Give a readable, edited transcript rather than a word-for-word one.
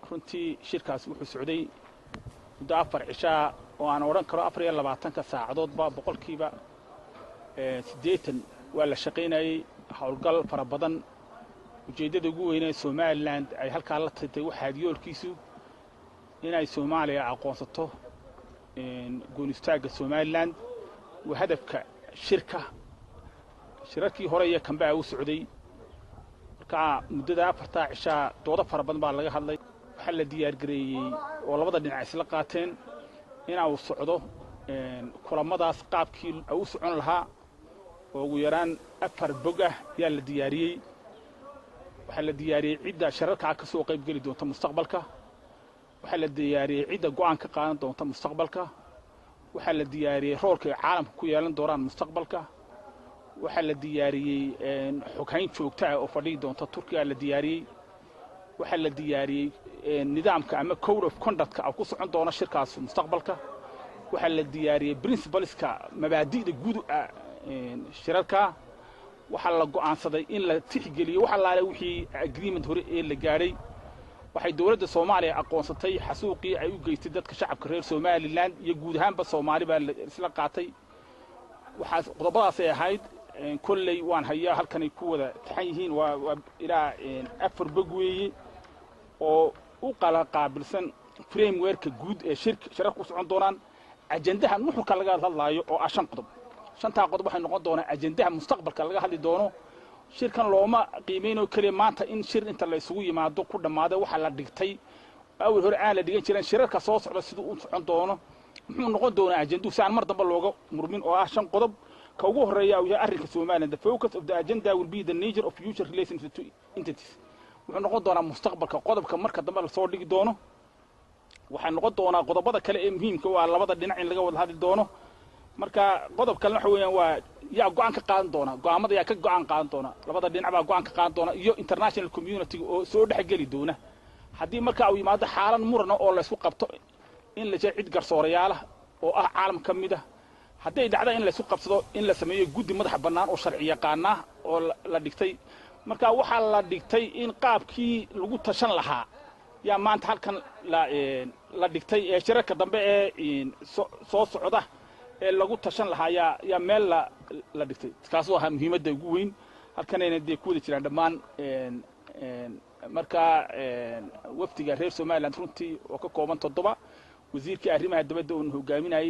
runtii shirkaas wuxuu socday muddo 4 cishaa oo aan oran karo 24 saacadoodba boqolkiiba 80 waa la shaqeynayay hawlgal fara badan ujeedada ugu weyn ee Soomaaliland ay halka la tagtay waxa yoolkiisu inay Soomaaliya aqoonsato goonistaagga Soomaaliland waa hadafka shirarkii hore iyo kanba uu socday marka muddada 4 cishaa doodo fara badan baa laga hadlay waxa la diyaar gareeyay oo labada dhinac isla qaateen in uu socdo kulamadaas qaabkii uu socon lahaa oo ugu yaraan 4 bog ah yaa la diyaariyay waxa la diyaariyay cidda shirarka ka soo qayb gali doonta mustaqbalka waxa la diyaariyay cidda go'aan ka qaadan doonta mustaqbalka waxa la diyaariyay roolka caalamka ku yeelan doonaan mustaqbalka waxa la diyaariyay xoghayn joogto ah oo fadhiyo doonta Turkiga la diyaariyay waxa la diyaariyay nidaamka ama code of conduct ku socon doona shirkaas mustaqbalka waxa la diyaariyay principleska mabaadi'da guud shirarka waxa la go'aansaday in la tixgeliyo waxa la wixii agreement hore ee la gaaray waxay dawladda Soomaaliya aqoonsatay xasuuqii ay u geystay dadka shacabka reer Soomaaliland iyo guud ahaanba Soomaaliba isla qaatay waxa qodobadaas ay ahayd kullay waan hayaa halkan ay ku wada taxan yihiin waa ilaa 4 bog weeye oo u qala qaabilsan framework guud ee shirarku socon doonaan ajendaha nuxurka laga hadlayo oo ah 5 qodob shanta qodob waxay noqon doonaa ajendaha mustaqbalka laga hadli doono shirkan looma qiimeeyo kaliya maanta in shir inta la isugu yimaado ku dhamaado waxa la dhigtay awal hore aan la dhigan jirin shirarka soo socda sidoo uu socon doono muxuu noqon doonaa ajendu saan mar dambe looga murmin oo ah 5 qodob ka ugu horeeya oo arrinka Soomaaliland the focus of the agenda will be the nature of future relations with entities wuxuu noqon doonaa mustaqbalka qodobka marka dambe la soo dhigi doono waxa noqon doonaa qodobada kale ee muhiimka waa labada dhinac in laga wada hadli doono marka qodobka waxa weeyaan waa yaa go'aan ka qaadan doona go'aamada yaa ka go'aan qaadan doona labada dhinac baa go'aan ka qaadan doona iyo international community oo soo dhaxgali doona hadii marka uu yimaado xaalan muran oo la isku qabto in la cid garsoorayaal oo ah caalam kamid ah hadii dhacdo in la isku qabsado in la sameeyo guddi madax bannaan oo sharci yaqaan ah oo la dhigtay marka waxa la dhigtay in qaabkii lagu tashan lahaa yaa maanta halkan la dhigtay ee shirarka dambe ee soo socda ee lagu tashan lahaa yaa meel la dhigtay kaas waa muhiimadda ugu weyn halkan ay ku wada jiraan dhammaan marka waftiga reer Soomaaliland runtii oo ka kooban 7 wasiirka arrimaha dibadda oo hogaaminayay